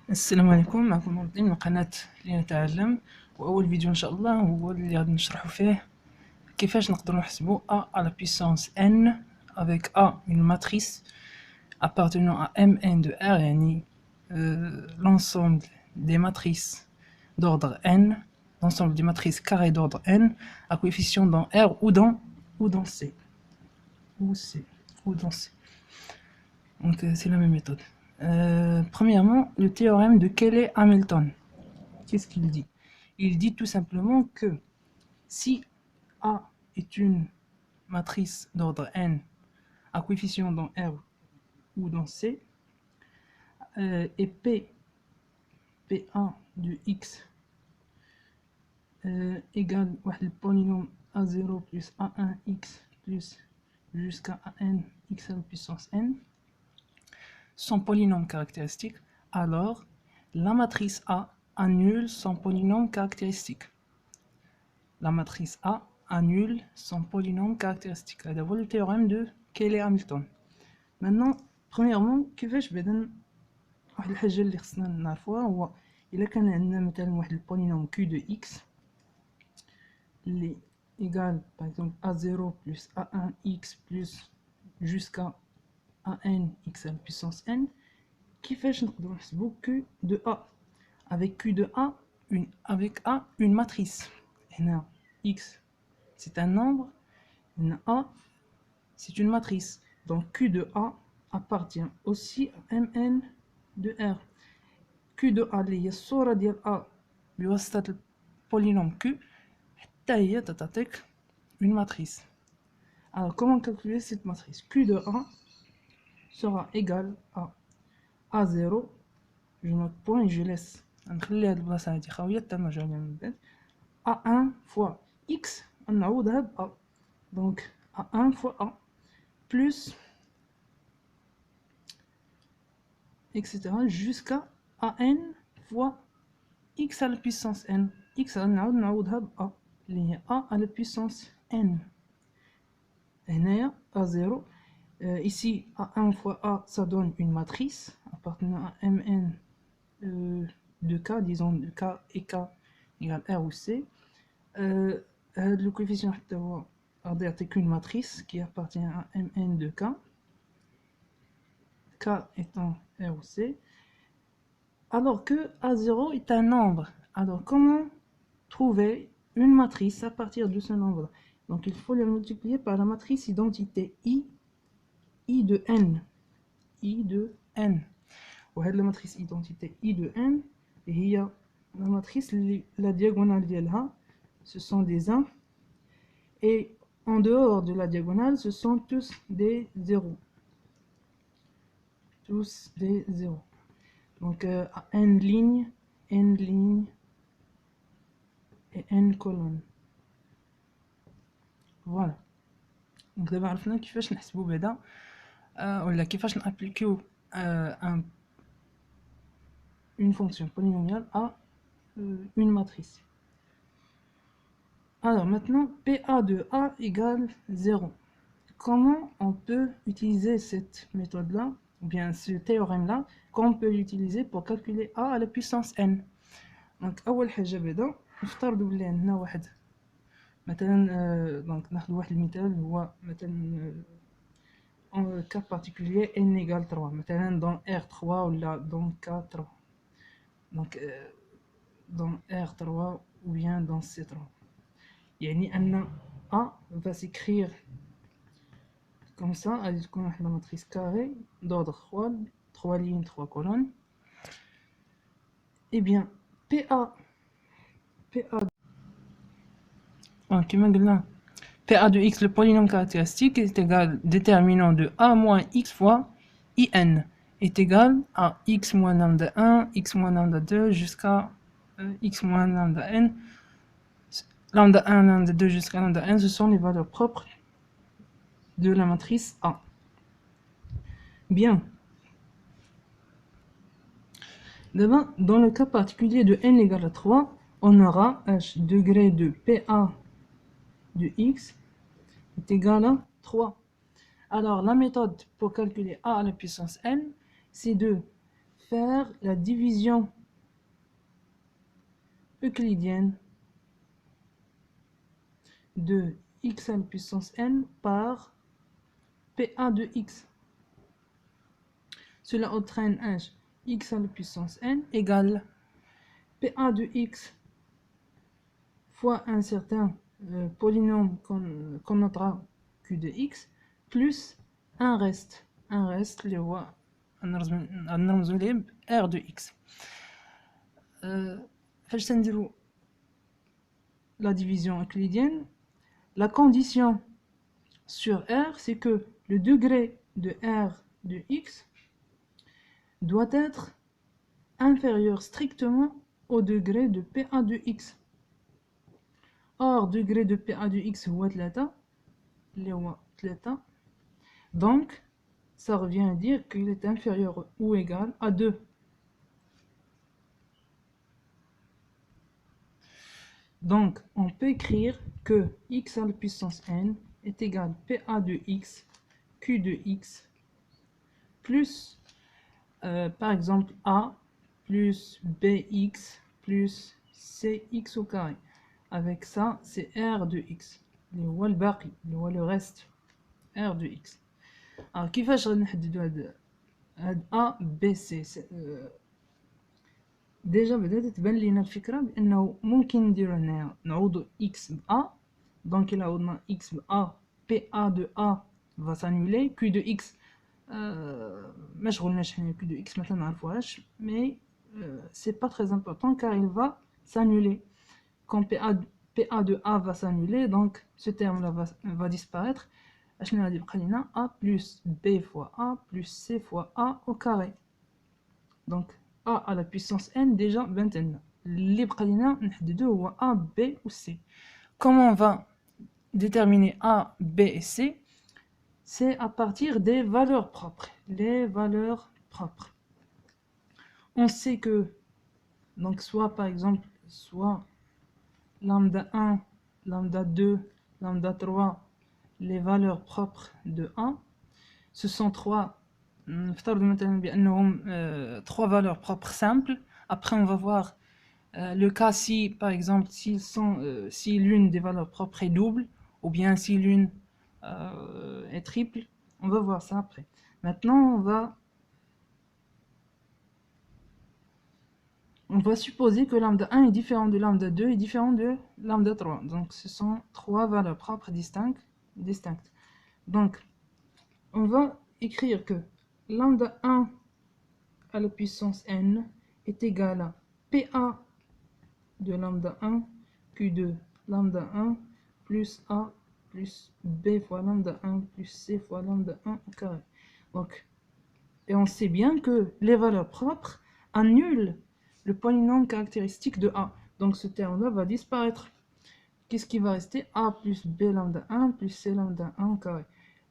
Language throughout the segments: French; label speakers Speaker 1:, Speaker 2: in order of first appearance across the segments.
Speaker 1: السلام عليكم، معكم نور الدين من قناة لنتعلم. وأول فيديو إن شاء الله هو اللي غادي نشرحو فيه كيفاش نقدرو نحسبو a à la puissance n avec a une matrice appartenant à mn de r، يعني l'ensemble des matrices d'ordre n, l'ensemble des matrices carrées d'ordre n à coefficient dans r ou dans c ou dans c. Donc c'est la même méthode. Premièrement, le théorème de Cayley-Hamilton. Qu'est-ce qu'il dit? Il dit tout simplement que si A est une matrice d'ordre n à coefficient dans R ou dans C, et P1 de x égale le polynôme A0 plus A1x plus jusqu'à AN x à la puissance n, son polynôme caractéristique, alors la matrice A annule son polynôme caractéristique. La matrice A annule son polynôme caractéristique. هذا هو le théorème de Cayley-Hamilton. Maintenant, premièrement, كيفاش بدنا واحد الحاجة اللي خصنا نعرفوها هو إلا كان عندنا مثلا واحد البولينوم Q de x اللي égal par exemple A0 plus A1x plus jusqu'à AN x à la puissance n, كيفاش نقدروا نحسبوا Q de A avec Q de A avec A une matrice. هنا x c'est un nombre, هنا A c'est une matrice, donc Q de A appartient aussi à Mn de R. Q de A اللي هي الصورة ديال A بواسطة البولينوم Q حتى هي تعطيك une matrice. Alors comment calculer cette matrice? Q de A sera égal à A0, je note point et je laisse نخلي هاد البلاصة هادي خاوية حتى نرجعو ليها من بعد. A1 fois x نعوضها ب A, donc A1 fois A plus etc jusqu'à AN fois x à la puissance n. x نعوضها ب A اللي هي A à la puissance n. هنايا A0 ici A1 fois A ça donne une matrice appartenant à Mn de K, disons de K et K égale R ou C. Le coefficient غادي يعطيك une matrice qui appartient à Mn de K, K étant R ou C, alors que A0 est un nombre. Alors comment trouver une matrice à partir de ce nombre? Donc il faut le multiplier par la matrice identité I de n. I de n. وهاد la matrice identité I de n هي la matrice la diagonale ديالها ce sont des 1 et en dehors de la diagonale ce sont tous des 0. Tous des 0. Donc n lignes et n colonnes. Voilà. Donc دابا عرفنا كيفاش نحسبوا بعدا ولا كيفاش نابليكيو une fonction polynomiale à une matrice. Alors maintenant, PA de A égale 0. Comment on peut utiliser cette méthode-là, ou bien ce théorème-là, comment on peut l'utiliser pour calculer A à la puissance n? Donc أول حاجة بعدا نفترضوا بلي عندنا واحد مثلا donc ناخذ واحد المثال هو مثلا en cas particulier n égale 3 مثلا dans R3 ولا dans K3, donc dans R3 ou bien dans C3. يعني أن A va s'écrire comme ça, elle est la matrice carrée d'ordre 3 lignes, 3 colonnes. Et bien, PA de x, le polynôme caractéristique, est égal déterminant de A moins x fois IN est égal à x moins lambda 1, x moins lambda 2 jusqu'à x moins lambda n. Lambda 1, lambda 2 jusqu'à lambda n, ce sont les valeurs propres de la matrice A. Bien. D'abord, dans le cas particulier de n égale à 3, on aura h degré de PA de x est égal à 3. Alors, la méthode pour calculer A à la puissance n, c'est de faire la division euclidienne de x à la puissance n par PA de x. Cela entraîne x à la puissance n égale PA de x fois un certain polynôme qu'on notera Q de x plus un reste اللي هو نرمزو ليه ب R de x. فاش تنديرو la division euclidienne, la condition sur R, c'est que le degré de R de x doit être inférieur strictement au degré de PA de x. Or, degré de PA de x est 3, donc ça revient à dire qu'il est inférieur ou égal à 2. Donc, on peut écrire que x à la puissance n est égal à PA de x, Q de x, plus, par exemple, A, plus BX, plus CX au carré. Avec ça, c'est R de x. le reste. R de x. Alors, كيفاش غنحددو هاد A, B, C. ديجا بدات تبان لينا الفكره بانه ممكن نديرو هنايا نعوضو x ب a. دونك الا عوضنا x ب a, PA de a va s'annuler, Q de x ما شغلناش حنا Q de x ما نعرفوهاش, mais c'est pas très important car il va s'annuler quand PA de a va s'annuler, donc ce terme là va disparaître. اشنو غادي يبقى لينا a plus b fois a plus c fois a au carré. Donc a à la puissance n déjà بنت اللي بقى لينا نحددو هو a, b ou c. Comment on va déterminer a, b et c? C'est à partir des valeurs propres. Les valeurs propres. On sait que, donc soit par exemple, soit lambda 1, lambda 2, lambda 3, les valeurs propres de a, ce sont trois valeurs propres simples. Après on va voir le cas si par exemple si l'une des valeurs propres est double ou bien si l'une est triple. On va voir ça après. Maintenant on va supposer que lambda 1 est différent de lambda 2 et différent de lambda 3. Donc ce sont trois valeurs propres distinctes. Donc on va écrire que lambda 1 à la puissance n est égal à PA de lambda 1, Q de lambda 1, plus A plus B fois lambda 1 plus C fois lambda 1 au carré. Donc, et on sait bien que les valeurs propres annulent le polynôme caractéristique de A. Donc ce terme-là va disparaître. Qu'est-ce qui va rester? A plus B lambda 1 plus C lambda 1 au carré.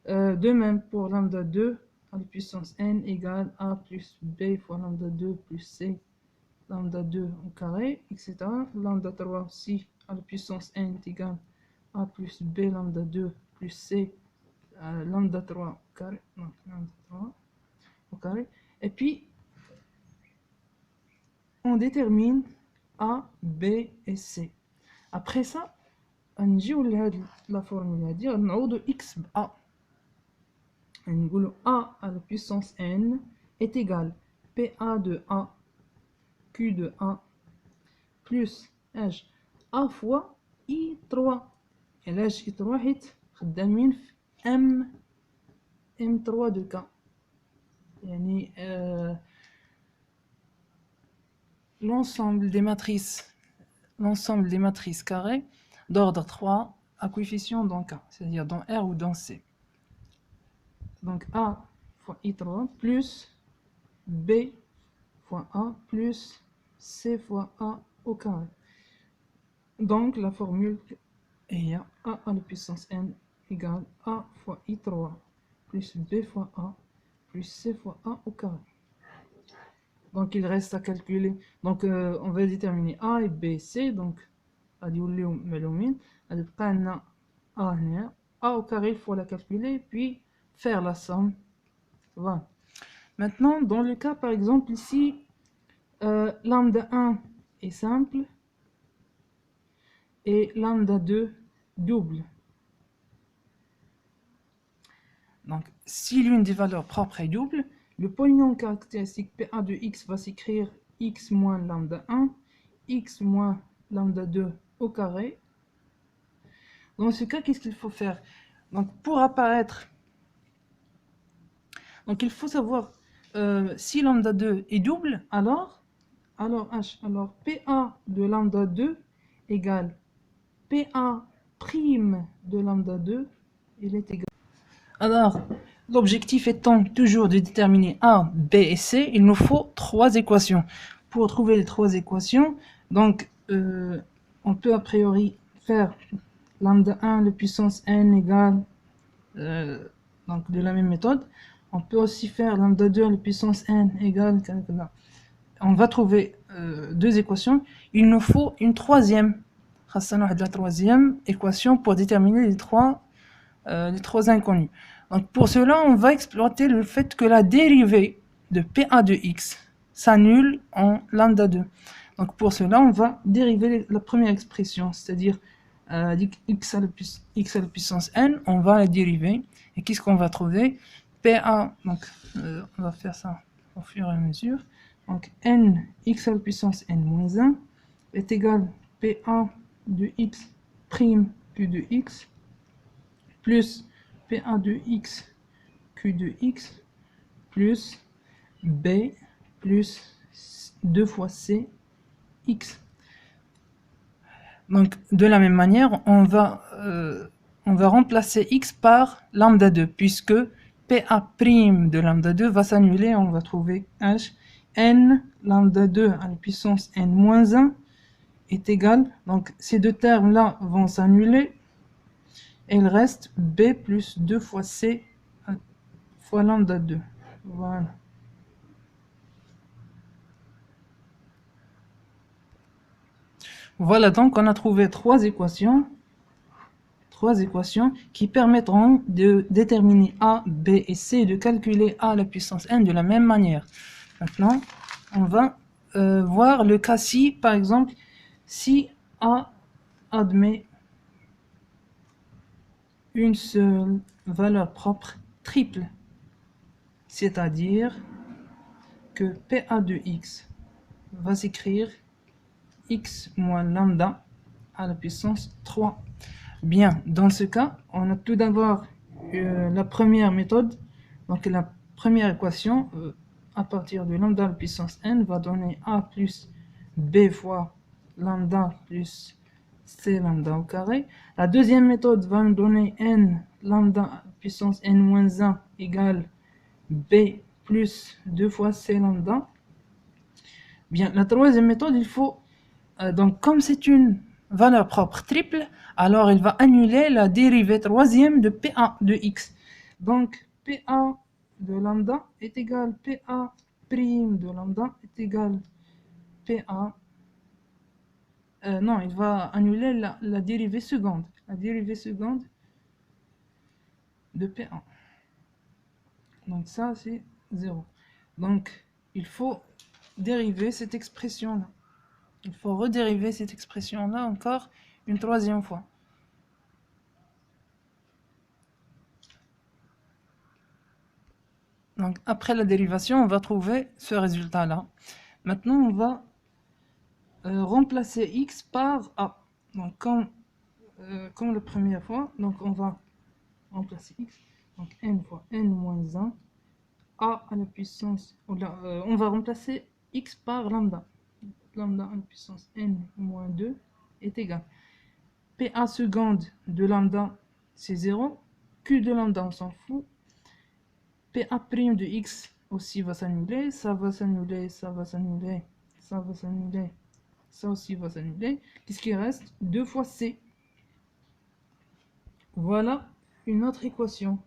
Speaker 1: De même pour lambda 2 à la puissance n égale A plus B fois lambda 2 plus C lambda 2 au carré, etc. Lambda 3 aussi à la puissance n est égal A plus B lambda 2 plus C lambda 3 au carré. Non, lambda 3 au carré. Et puis, on détermine A, B et C. Après ça, on dit la formule à dire on de x A. A à la puissance n est égal PA de A, Q de A, plus H A fois I3. Et là, I3 est خدامين في M3 de K. يعني l'ensemble des matrices carrées d'ordre 3 à coefficient dans K, c'est-à-dire dans R ou dans C. Donc A fois I3 plus B fois A plus C fois A au carré. Donc la formule est A à la puissance n égale A fois I3 plus B fois A plus C fois A au carré. Donc il reste à calculer. Donc on va déterminer A et B, C. Donc A au carré, il faut la calculer puis faire la somme. Voilà. Maintenant, dans le cas, par exemple, ici, lambda 1 est simple et lambda 2 double. Donc, si l'une des valeurs propres est double, le polynôme caractéristique PA de x va s'écrire x moins lambda 1, x moins lambda 2 au carré. Dans ce cas, qu'est-ce qu'il faut faire? Donc, pour apparaître, donc il faut savoir si lambda 2 est double, alors PA de lambda 2 égale PA prime de lambda 2, il est égal. Alors, l'objectif étant toujours de déterminer A, B et C, il nous faut trois équations. Pour trouver les trois équations, donc on peut a priori faire lambda 1 de puissance n égale, donc de la même méthode. On peut aussi faire lambda 2 de puissance n égale, on va trouver deux équations. Il nous faut une troisième. La troisième équation pour déterminer les trois inconnus. Donc pour cela, on va exploiter le fait que la dérivée de PA de x s'annule en lambda 2. Donc pour cela, on va dériver la première expression, c'est-à-dire x à la puissance n, on va la dériver. Et qu'est-ce qu'on va trouver? PA, donc on va faire ça au fur et à mesure. Donc n x à la puissance n moins 1 est égal PA de x prime q de x plus PA de x q de x plus b plus 2 fois c x. Donc de la même manière, on va remplacer x par lambda 2 puisque PA' de lambda 2 va s'annuler, on va trouver h n lambda 2 à la puissance n moins 1 est égal, donc ces deux termes là vont s'annuler et il reste b plus 2 fois c fois lambda 2. Voilà. Voilà, donc on a trouvé trois équations qui permettront de déterminer A, B et C et de calculer A à la puissance n de la même manière. Maintenant, on va voir le cas si, par exemple, si A admet une seule valeur propre triple, c'est-à-dire que PA de x va s'écrire x moins lambda à la puissance 3. Bien, dans ce cas, on a tout d'abord la première méthode, donc la première équation à partir de lambda à la puissance n va donner a plus b fois lambda plus c lambda au carré. La deuxième méthode va nous donner n lambda à la puissance n moins 1 égale b plus 2 fois c lambda. Bien, la troisième méthode, il faut donc comme c'est une valeur propre triple, alors il va annuler la dérivée troisième de PA de x. Donc PA de lambda est égal PA prime de lambda est égal PA. Non, il va annuler la dérivée seconde. La dérivée seconde de PA. Donc ça c'est 0. Donc il faut dériver cette expression-là. Il faut redériver cette expression-là encore une troisième fois. Donc après la dérivation, on va trouver ce résultat-là. Maintenant, on va remplacer x par a. Donc comme la première fois, donc on va remplacer x. Donc n fois n moins 1, a à la puissance, on va remplacer x par lambda. Lambda à la puissance n moins 2 est égal. PA seconde de lambda, c'est 0. Q de lambda, on s'en fout. PA' de x aussi va s'annuler, ça va s'annuler, ça va s'annuler, ça va s'annuler, ça aussi va s'annuler. Qu'est-ce qui reste? 2 fois c. Voilà une autre équation,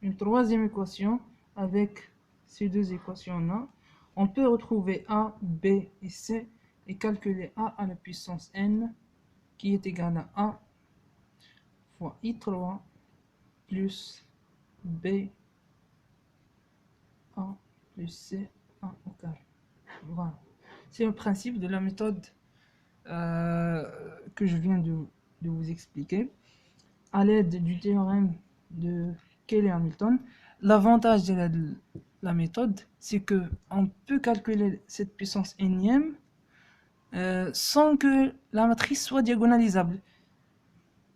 Speaker 1: une troisième équation avec ces deux équations-là. On peut retrouver A, B et C et calculer A à la puissance n qui est égal à A fois I3 plus B A plus C1 au carré. Voilà. C'est le principe de la méthode que je viens de vous expliquer à l'aide du théorème de Cayley-Hamilton. L'avantage de la méthode, c'est que on peut calculer cette puissance énième sans que la matrice soit diagonalisable.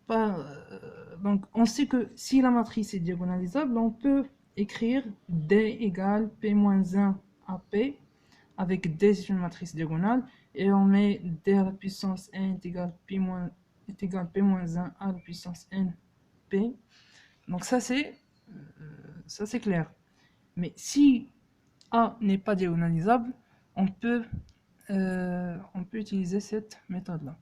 Speaker 1: Donc, on sait que si la matrice est diagonalisable, on peut écrire D égale P-1 à P, avec D c'est une matrice diagonale, et on met D à la puissance n est égal P-1 à la puissance n P. Donc ça c'est clair. Mais si A n'est pas diagonalisable, on peut utiliser cette méthode-là.